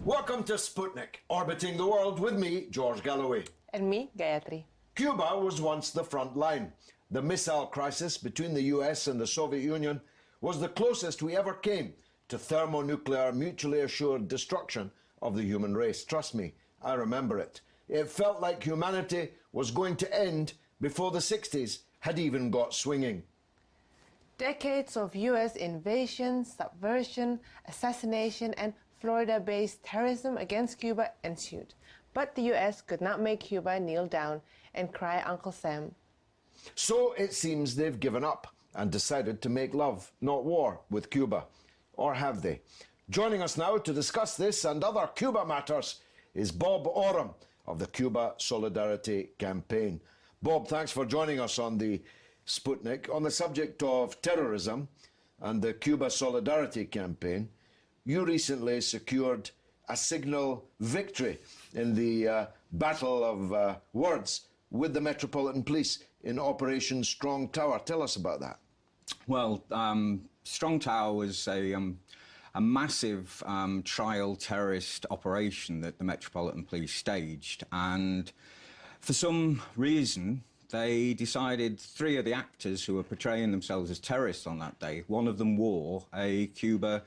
Welcome to Sputnik, orbiting the world with me, George Galloway. And me, Gayatri. Cuba was once the front line. The missile crisis between the US and the Soviet Union was the closest we ever came to thermonuclear, mutually assured destruction of the human race. Trust me, I remember it. It felt like humanity was going to end before the 60s had even got swinging. Decades of US invasion, subversion, assassination, and Florida-based terrorism against Cuba ensued. But the US could not make Cuba kneel down and cry Uncle Sam. So it seems they've given up and decided to make love, not war, with Cuba. Or have they? Joining us now to discuss this and other Cuba matters is Bob Oram of the Cuba Solidarity Campaign. Bob, thanks for joining us on the Sputnik. On the subject of terrorism and the Cuba Solidarity Campaign, you recently secured a signal victory in the battle of words with the Metropolitan Police in Operation Strong Tower. Tell us about that. Well, Strong Tower was a massive trial terrorist operation that the Metropolitan Police staged, and for some reason they decided 3 of the actors who were portraying themselves as terrorists on that day, one of them wore a Cuba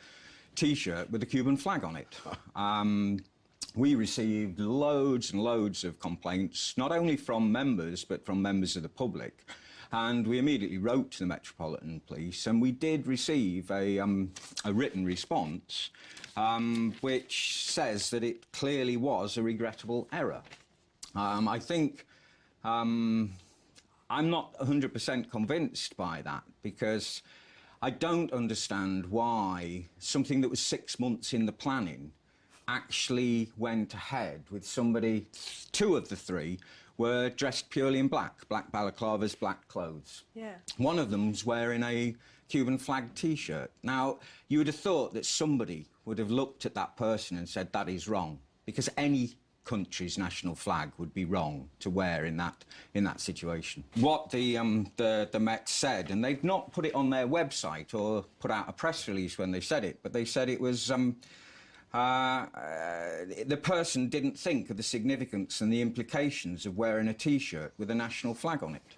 T-shirt with a Cuban flag on it. We received loads and loads of complaints, not only from members, but from members of the public. And we immediately wrote to the Metropolitan Police, and we did receive a written response, which says that it clearly was a regrettable error. I think I'm not 100% convinced by that, because I don't understand why something that was 6 months in the planning actually went ahead with somebody. 2 of the 3 were dressed purely in black balaclavas, black clothes. Yeah. One of them was wearing a Cuban flag T-shirt. Now, you would have thought that somebody would have looked at that person and said, that is wrong, because any country's national flag would be wrong to wear in that situation. What the Met said, and they've not put it on their website or put out a press release when they said it, but they said it was the person didn't think of the significance and the implications of wearing a T-shirt with a national flag on it.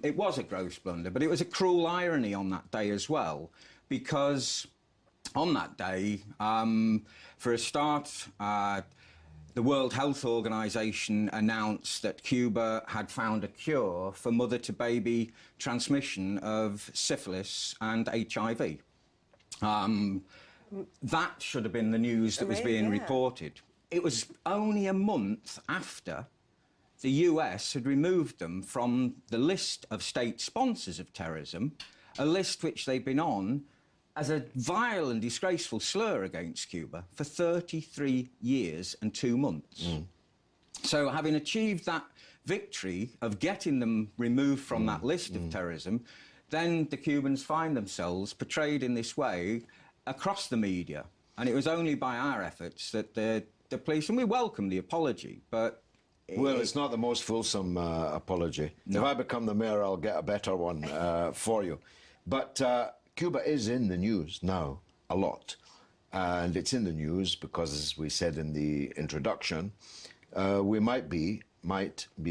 It was a gross blunder, but it was a cruel irony on that day as well, because on that day, for a start, the World Health Organization announced that Cuba had found a cure for mother-to-baby transmission of syphilis and HIV. That should have been the news that was being reported. It was only a month after the US had removed them from the list of state sponsors of terrorism, a list which they'd been on as a vile and disgraceful slur against Cuba for 33 years and 2 months. So having achieved that victory of getting them removed from that list of terrorism, then the Cubans find themselves portrayed in this way across the media. And it was only by our efforts that the police, and we welcome the apology, but... Well, it's not the most fulsome apology. No. If I become the mayor, I'll get a better one for you. But Cuba is in the news now, a lot. And it's in the news because, as we said in the introduction, we might be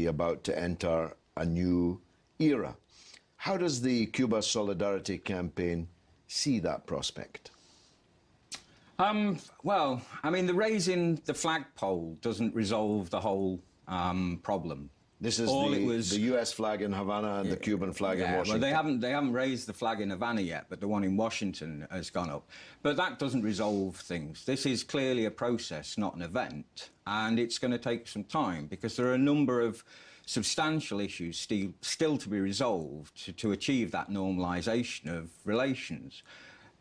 about to enter a new era. How does the Cuba Solidarity Campaign see that prospect? Well, I mean, the raising the flagpole doesn't resolve the whole problem. This is the US flag in Havana and the Cuban flag in Washington. Well, they haven't raised the flag in Havana yet, but the one in Washington has gone up. But that doesn't resolve things. This is clearly a process, not an event, and it's going to take some time because there are a number of substantial issues still to be resolved to achieve that normalization of relations.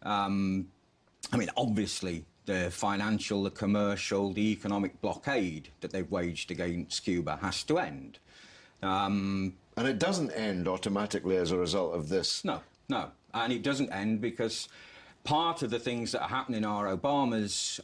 I mean, obviously, the financial, the commercial, the economic blockade that they've waged against Cuba has to end. And it doesn't end automatically as a result of this. No, no. And it doesn't end because part of the things that are happening are Obama's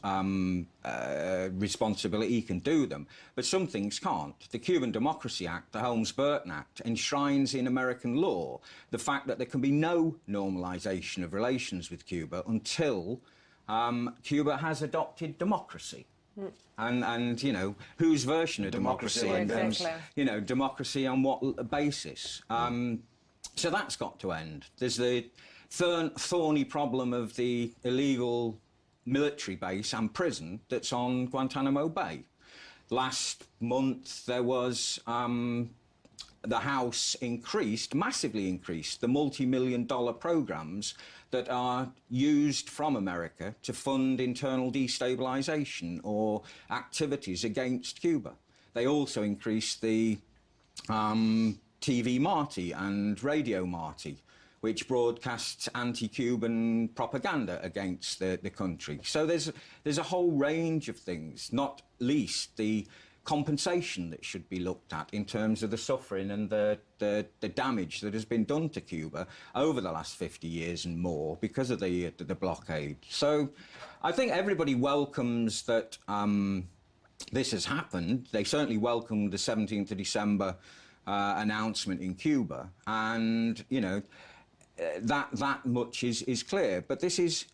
responsibility. He can do them, but some things can't. The Cuban Democracy Act, the Helms-Burton Act, enshrines in American law the fact that there can be no normalization of relations with Cuba until Cuba has adopted democracy. And you know, whose version of democracy? Exactly. You know, democracy on what basis? So that's got to end. There's the thorny problem of the illegal military base and prison that's on Guantanamo Bay. Last month there was the House massively increased the multi-million-dollar programs that are used from America to fund internal destabilization or activities against Cuba. They also increased the TV Marty and Radio Marty, which broadcasts anti-Cuban propaganda against the country. So there's a whole range of things, not least the compensation that should be looked at in terms of the suffering and the damage that has been done to Cuba over the last 50 years and more because of the blockade. So I think everybody welcomes that this has happened. They certainly welcomed the 17th of December announcement in Cuba, and you know, that much is clear. But this is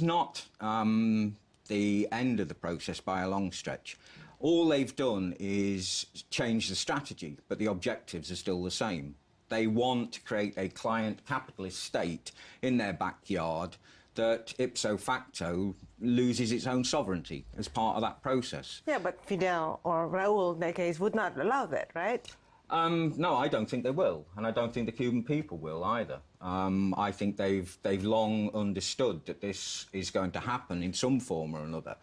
not the end of the process by a long stretch. All they've done is change the strategy, but the objectives are still the same. They want to create a client capitalist state in their backyard that ipso facto loses its own sovereignty as part of that process. Yeah, but Fidel or Raúl, in their case, would not allow that, right? No, I don't think they will, and I don't think the Cuban people will either. I think they've long understood that this is going to happen in some form or another.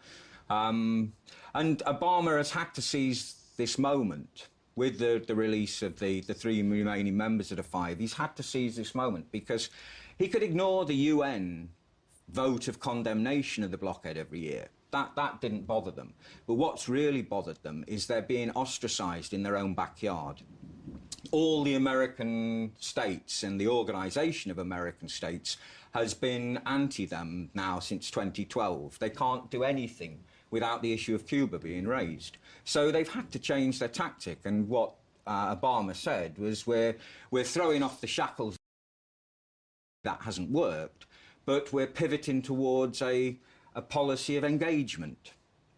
And Obama has had to seize this moment with the release of the three remaining members of the five. He's had to seize this moment because he could ignore the UN vote of condemnation of the blockade every year. That didn't bother them. But what's really bothered them is they're being ostracized in their own backyard. All the American states and the Organization of American States has been anti them now since 2012. They can't do anything without the issue of Cuba being raised. So they've had to change their tactic, and what Obama said was we're throwing off the shackles. That hasn't worked, but we're pivoting towards a policy of engagement.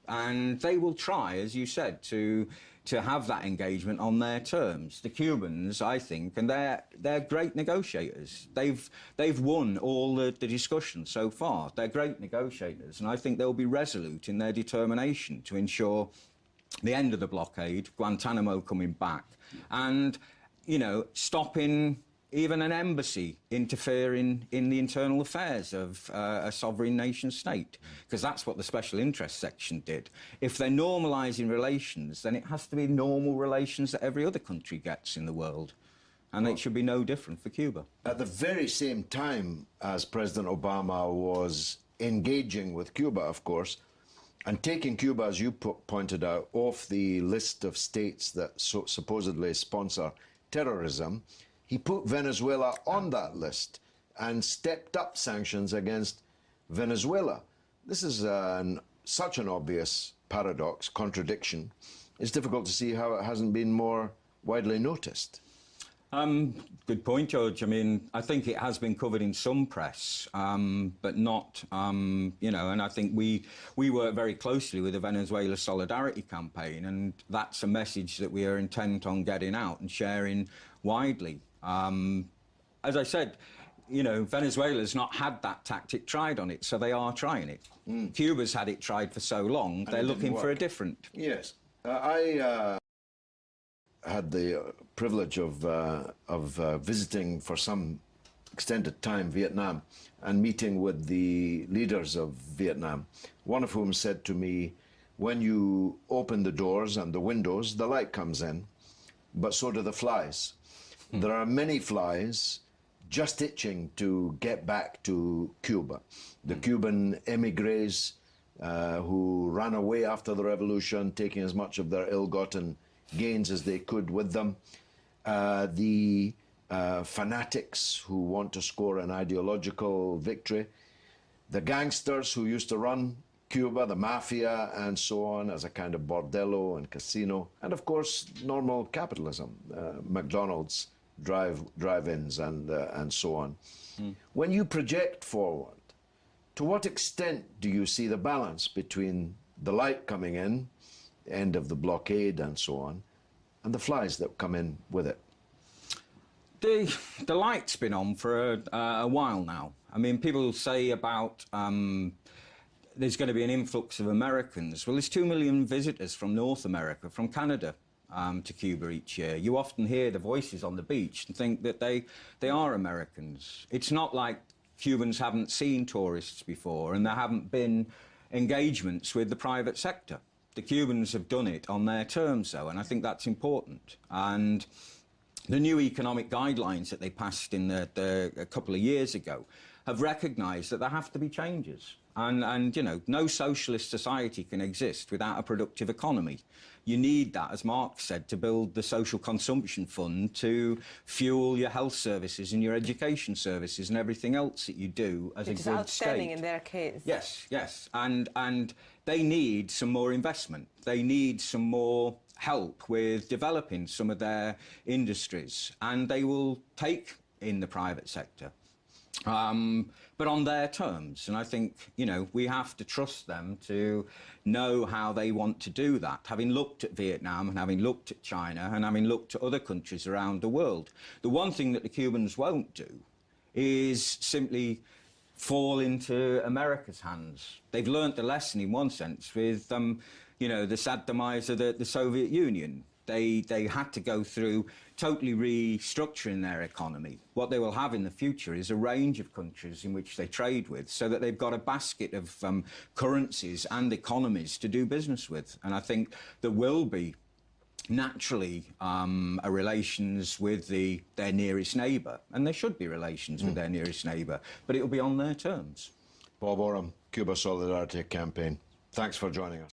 And they will try, as you said, to have that engagement on their terms. The Cubans, I think, and they're great negotiators. They've won all the discussions so far. They're great negotiators, and I think they'll be resolute in their determination to ensure the end of the blockade, Guantanamo coming back, and, you know, stopping even an embassy interfering in the internal affairs of a sovereign nation state, because that's what the special interest section did. If they're normalising relations, then it has to be normal relations that every other country gets in the world, and it should be no different for Cuba. At the very same time as President Obama was engaging with Cuba, of course, and taking Cuba, as you pointed out, off the list of states that supposedly sponsor terrorism, he put Venezuela on that list and stepped up sanctions against Venezuela. This is such an obvious paradox, contradiction. It's difficult to see how it hasn't been more widely noticed. Good point, George. I mean, I think it has been covered in some press, but not, you know, and I think we work very closely with the Venezuela Solidarity Campaign, and that's a message that we are intent on getting out and sharing widely. As I said, you know, Venezuela's not had that tactic tried on it, so they are trying it. Cuba's had it tried for so long, they're looking for a different. Yes. I had the privilege of visiting for some extended time Vietnam and meeting with the leaders of Vietnam, one of whom said to me, when you open the doors and the windows, the light comes in, but so do the flies. There are many flies, just itching to get back to Cuba. The Cuban emigres who ran away after the revolution, taking as much of their ill-gotten gains as they could with them. The fanatics who want to score an ideological victory. The gangsters who used to run Cuba, the mafia and so on, as a kind of bordello and casino. And of course, normal capitalism, McDonald's, drive-ins and so on. When you project forward, to what extent do you see the balance between the light coming in, end of the blockade and so on, and the flies that come in with it? The light's been on for a while now. I mean, people say about there's going to be an influx of Americans. Well, there's 2 million visitors from North America, from Canada, to Cuba each year. You often hear the voices on the beach and think that they are Americans. It's not like Cubans haven't seen tourists before and there haven't been engagements with the private sector. The Cubans have done it on their terms, though, and I think that's important. And the new economic guidelines that they passed in a couple of years ago have recognised that there have to be changes. And you know, no socialist society can exist without a productive economy. You need that, as Marx said, to build the social consumption fund to fuel your health services and your education services and everything else that you do as a good state. Which is outstanding in their case. Yes, yes. And they need some more investment. They need some more help with developing some of their industries. And they will take in the private sector. But on their terms. And I think, you know, we have to trust them to know how they want to do that, having looked at Vietnam and having looked at China and having looked at other countries around the world. The one thing that the Cubans won't do is simply fall into America's hands. They've learnt the lesson in one sense with, you know, the sad demise of the Soviet Union. They had to go through totally restructuring their economy. What they will have in the future is a range of countries in which they trade with, so that they've got a basket of currencies and economies to do business with. And I think there will be naturally a relations with their nearest neighbour, and there should be relations with their nearest neighbour, but it will be on their terms. Bob Oram, Cuba Solidarity Campaign. Thanks for joining us.